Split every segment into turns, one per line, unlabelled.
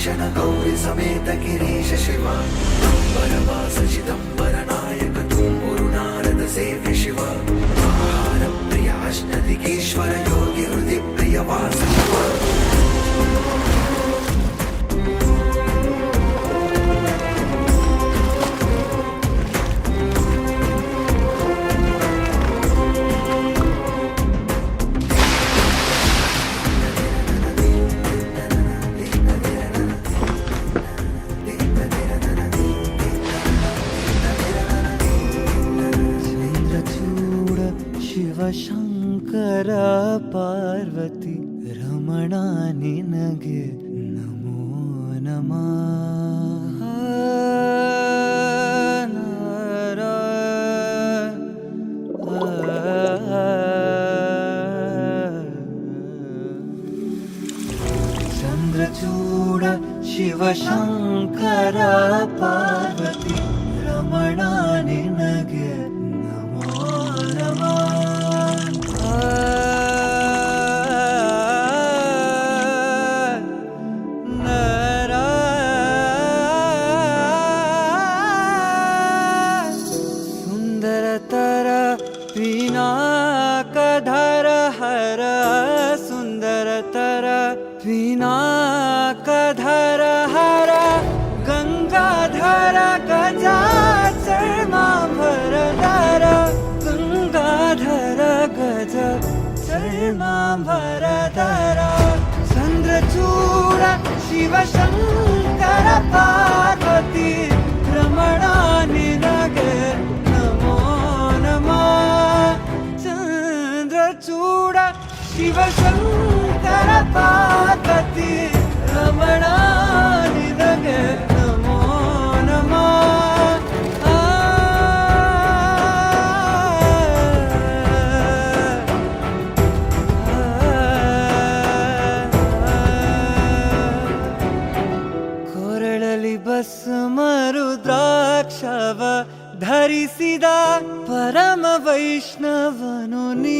नाशन गौरी समेत गिरीश शिव अंबरवास चिदंबर नायक तुम्बुरु नारद सेव्य शिव आहार प्रिय अष्टदिगीश्वर योगी हृदय प्रिय वास शिव
ಶಿವಶಂಕರ ಪಾರ್ವತಿ ರಮಣ ನಿನಗೆ ನಮೋ ನಮಃ. ಚಂದ್ರಚೂಡ ಶಿವಶಂಕರ ಪಾರ್ವತಿ ರಮಣ ನಿನಗೆ ನಮೋ ನಮಃ. सुंदरतर पिनाकधर हर सुंदरतर पिनाकधर हर गंगाधर गजाचर्माभरधर गंगाधर गज चर्माभरधर चंद्रचूड शिवशंकर पार्वती रमण निनगे नमो नमः. चंद्रचूड शिवशंकर पार्वती रमण निनगे नमो नमः. ಕೊರಳಲಿ ಭಸ್ಮ ರುದ್ರಾಕ್ಷವ ಧರಿಸಿದ ಪರಮ ವೈಷ್ಣವನು ನೀನೆ.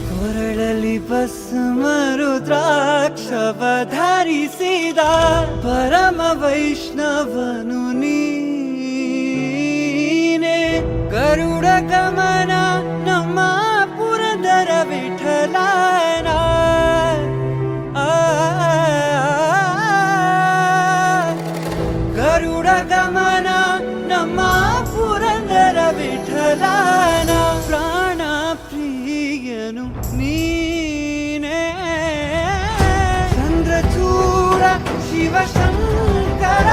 ಕೊರಳಲಿ ಭಸ್ಮ ರುದ್ರಾಕ್ಷವ ಧರಿಸಿದ ಪರಮ ವೈಷ್ಣವನು ನೀನೆ. ಗರುಡ ಗಮನ ನಮ್ಮ ಪುರಂದರ ವಿಠಲನ ಗರುಡ ಗಮನ ನಮ್ಮ ಪುರಂದರ ವಿಠಲನ ಪ್ರಾಣ ಪ್ರಿಯನು ನೀನೇ. ಚಂದ್ರಚೂಡ ಶಿವಶಂಕರ